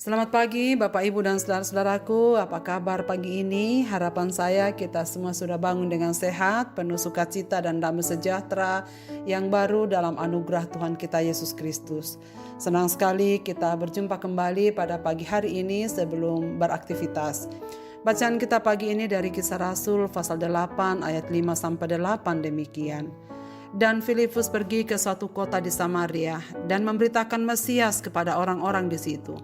Selamat pagi Bapak Ibu dan saudara-saudaraku, apa kabar pagi ini? Harapan saya kita semua sudah bangun dengan sehat, penuh sukacita dan damai sejahtera yang baru dalam anugerah Tuhan kita Yesus Kristus. Senang sekali kita berjumpa kembali pada pagi hari ini sebelum beraktivitas. Bacaan kita pagi ini dari Kisah Rasul pasal 8 ayat 5-8 demikian. Dan Filipus pergi ke suatu kota di Samaria dan memberitakan Mesias kepada orang-orang di situ.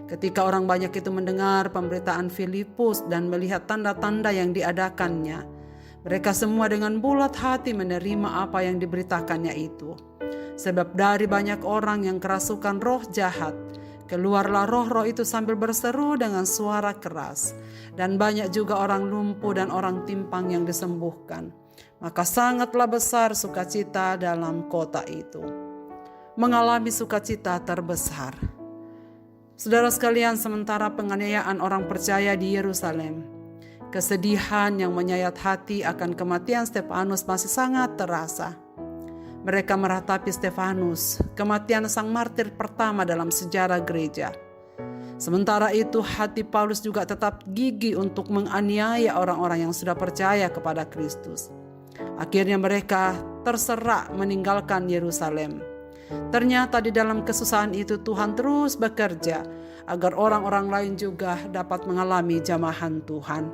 Ketika orang banyak itu mendengar pemberitaan Filipus dan melihat tanda-tanda yang diadakannya, mereka semua dengan bulat hati menerima apa yang diberitakannya itu. Sebab dari banyak orang yang kerasukan roh jahat, keluarlah roh-roh itu sambil berseru dengan suara keras. Dan banyak juga orang lumpuh dan orang timpang yang disembuhkan. Maka sangatlah besar sukacita dalam kota itu. Mengalami sukacita terbesar. Saudara sekalian, sementara penganiayaan orang percaya di Yerusalem, kesedihan yang menyayat hati akan kematian Stefanus masih sangat terasa. Mereka meratapi Stefanus, kematian sang martir pertama dalam sejarah gereja. Sementara itu hati Paulus juga tetap gigih untuk menganiaya orang-orang yang sudah percaya kepada Kristus. Akhirnya mereka terserak meninggalkan Yerusalem. Ternyata di dalam kesusahan itu Tuhan terus bekerja agar orang-orang lain juga dapat mengalami jamahan Tuhan.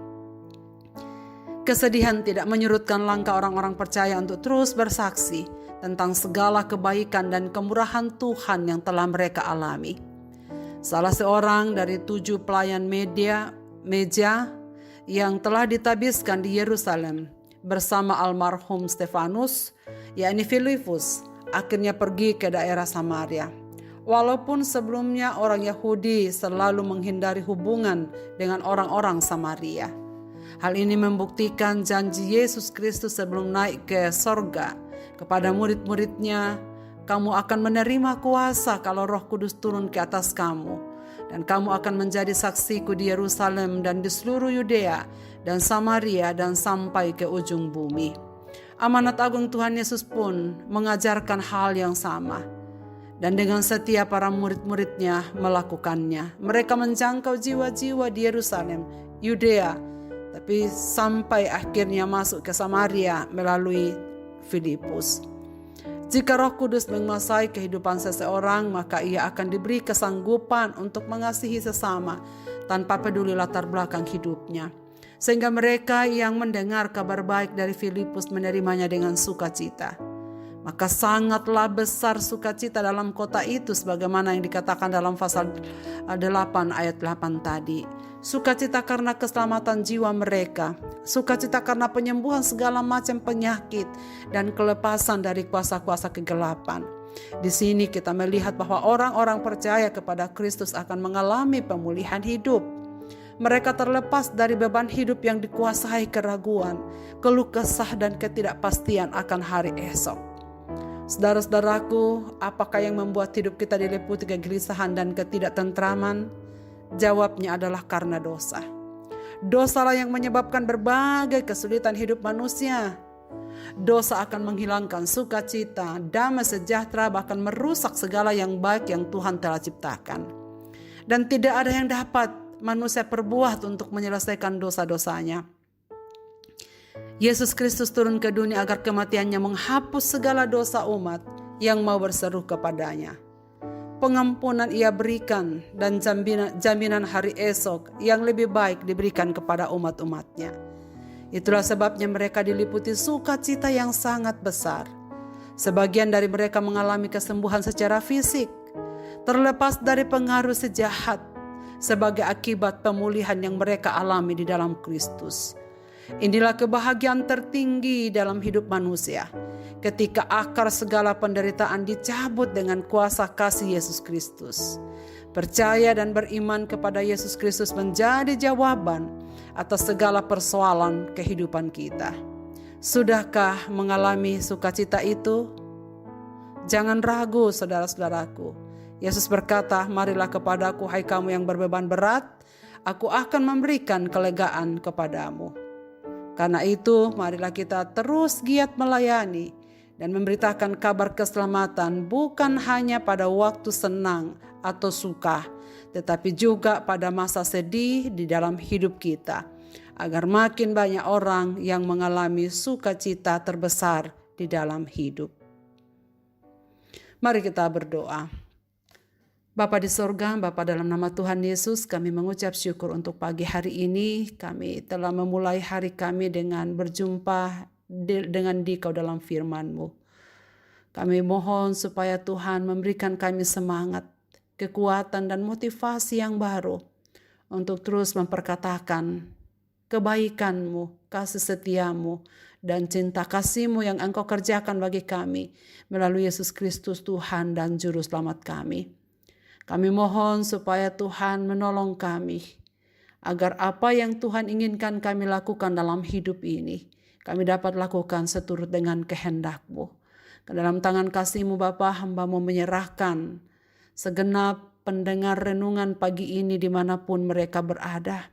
Kesedihan tidak menyurutkan langkah orang-orang percaya untuk terus bersaksi tentang segala kebaikan dan kemurahan Tuhan yang telah mereka alami. Salah seorang dari 7 pelayan meja yang telah ditabiskan di Yerusalem bersama almarhum Stefanus, yakni Filipus, akhirnya pergi ke daerah Samaria. Walaupun sebelumnya orang Yahudi selalu menghindari hubungan dengan orang-orang Samaria. Hal ini membuktikan janji Yesus Kristus sebelum naik ke sorga kepada murid-muridnya, kamu akan menerima kuasa kalau Roh Kudus turun ke atas kamu, dan kamu akan menjadi saksiku di Yerusalem dan di seluruh Yudea dan Samaria dan sampai ke ujung bumi. Amanat agung Tuhan Yesus pun mengajarkan hal yang sama. Dan dengan setia para murid-muridnya melakukannya. Mereka menjangkau jiwa-jiwa di Yerusalem, Yudea, tapi sampai akhirnya masuk ke Samaria melalui Filipus. Jika Roh Kudus menguasai kehidupan seseorang, maka ia akan diberi kesanggupan untuk mengasihi sesama tanpa peduli latar belakang hidupnya. Sehingga mereka yang mendengar kabar baik dari Filipus menerimanya dengan sukacita. Maka sangatlah besar sukacita dalam kota itu sebagaimana yang dikatakan dalam pasal 8 ayat 8 tadi. Sukacita karena keselamatan jiwa mereka. Sukacita karena penyembuhan segala macam penyakit dan kelepasan dari kuasa-kuasa kegelapan. Di sini kita melihat bahwa orang-orang percaya kepada Kristus akan mengalami pemulihan hidup. Mereka terlepas dari beban hidup yang dikuasai keraguan, keluh kesah dan ketidakpastian akan hari esok. Saudara-saudaraku, apakah yang membuat hidup kita diliputi kegelisahan dan ketidaktentraman? Jawabnya adalah karena dosa. Dosalah yang menyebabkan berbagai kesulitan hidup manusia. Dosa akan menghilangkan sukacita, damai sejahtera, bahkan merusak segala yang baik yang Tuhan telah ciptakan. Dan tidak ada yang dapat manusia perbuat untuk menyelesaikan dosa-dosanya. Yesus Kristus turun ke dunia agar kematiannya menghapus segala dosa umat yang mau berseru kepadanya. Pengampunan ia berikan dan jaminan hari esok yang lebih baik diberikan kepada umat-umatnya. Itulah sebabnya mereka diliputi sukacita yang sangat besar. Sebagian dari mereka mengalami kesembuhan secara fisik, terlepas dari pengaruh sejahat, sebagai akibat pemulihan yang mereka alami di dalam Kristus. Inilah kebahagiaan tertinggi dalam hidup manusia, ketika akar segala penderitaan dicabut dengan kuasa kasih Yesus Kristus. Percaya dan beriman kepada Yesus Kristus menjadi jawaban atas segala persoalan kehidupan kita. Sudahkah mengalami sukacita itu? Jangan ragu, saudara-saudaraku. Yesus berkata, marilah kepadaku hai kamu yang berbeban berat, aku akan memberikan kelegaan kepadamu. Karena itu marilah kita terus giat melayani dan memberitakan kabar keselamatan bukan hanya pada waktu senang atau suka, tetapi juga pada masa sedih di dalam hidup kita, agar makin banyak orang yang mengalami sukacita terbesar di dalam hidup. Mari kita berdoa. Bapa di sorga, Bapa dalam nama Tuhan Yesus, kami mengucap syukur untuk pagi hari ini. Kami telah memulai hari kami dengan berjumpa dengan Dikau dalam firman-Mu. Kami mohon supaya Tuhan memberikan kami semangat, kekuatan dan motivasi yang baru untuk terus memperkatakan kebaikan-Mu, kasih setia-Mu, dan cinta kasih-Mu yang Engkau kerjakan bagi kami melalui Yesus Kristus Tuhan dan Juru Selamat kami. Kami mohon supaya Tuhan menolong kami, agar apa yang Tuhan inginkan kami lakukan dalam hidup ini, kami dapat lakukan seturut dengan kehendak-Mu. Ke dalam tangan kasih-Mu Bapa, hamba-Mu menyerahkan segenap pendengar renungan pagi ini dimanapun mereka berada.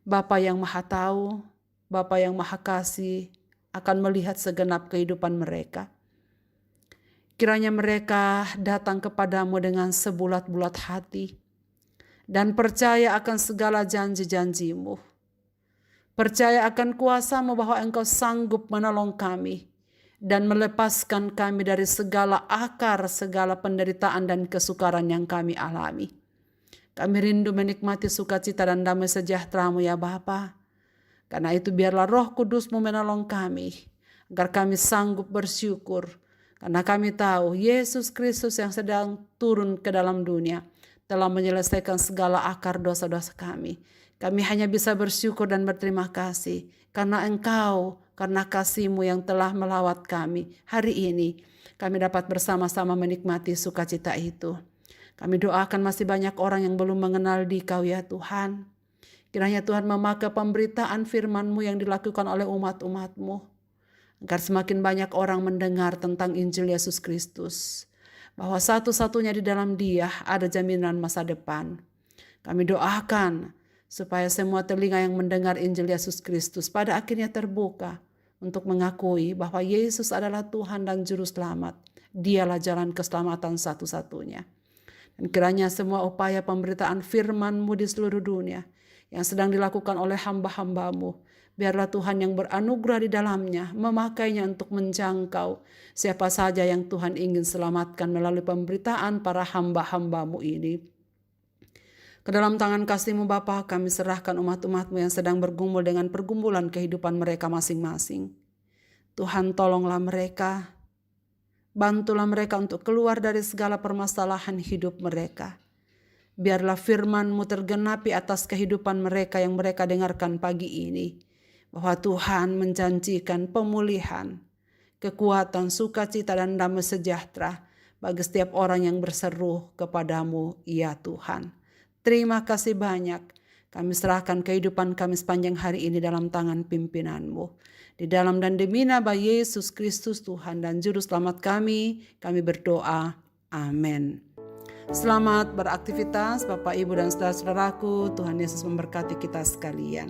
Bapa yang Maha Tahu, Bapa yang Maha Kasih akan melihat segenap kehidupan mereka. Kiranya mereka datang kepadamu dengan sebulat-bulat hati dan percaya akan segala janji-janji-Mu. Percaya akan kuasa-Mu bahwa Engkau sanggup menolong kami dan melepaskan kami dari segala akar, segala penderitaan dan kesukaran yang kami alami. Kami rindu menikmati sukacita dan damai sejahtera-Mu ya Bapa. Karena itu biarlah Roh Kudus-Mu menolong kami, agar kami sanggup bersyukur. Karena kami tahu Yesus Kristus yang sedang turun ke dalam dunia telah menyelesaikan segala akar dosa-dosa kami. Kami hanya bisa bersyukur dan berterima kasih karena Engkau, karena kasih-Mu yang telah melawat kami. Hari ini kami dapat bersama-sama menikmati sukacita itu. Kami doakan masih banyak orang yang belum mengenal Dikau ya Tuhan. Kiranya Tuhan memakai pemberitaan firman-Mu yang dilakukan oleh umat-umat-Mu, agar semakin banyak orang mendengar tentang Injil Yesus Kristus, bahwa satu-satunya di dalam Dia ada jaminan masa depan. Kami doakan supaya semua telinga yang mendengar Injil Yesus Kristus pada akhirnya terbuka untuk mengakui bahwa Yesus adalah Tuhan dan Juru Selamat. Dialah jalan keselamatan satu-satunya. Dan kiranya semua upaya pemberitaan firman-Mu di seluruh dunia yang sedang dilakukan oleh hamba-hamba-Mu, biarlah Tuhan yang beranugerah di dalamnya memakainya untuk menjangkau siapa saja yang Tuhan ingin selamatkan melalui pemberitaan para hamba-hamba-Mu ini. Ke dalam tangan kasih-Mu Bapa, kami serahkan umat-umat-Mu yang sedang bergumul dengan pergumulan kehidupan mereka masing-masing. Tuhan tolonglah mereka, bantulah mereka untuk keluar dari segala permasalahan hidup mereka. Biarlah firman-Mu tergenapi atas kehidupan mereka yang mereka dengarkan pagi ini, bahwa Tuhan menjanjikan pemulihan, kekuatan, sukacita dan damai sejahtera bagi setiap orang yang berseru kepadamu, ya Tuhan. Terima kasih banyak. Kami serahkan kehidupan kami sepanjang hari ini dalam tangan pimpinan-Mu. Di dalam dan demi nama Yesus Kristus Tuhan dan Juru Selamat kami berdoa. Amin. Selamat beraktivitas Bapak, Ibu dan saudara-saudaraku. Tuhan Yesus memberkati kita sekalian.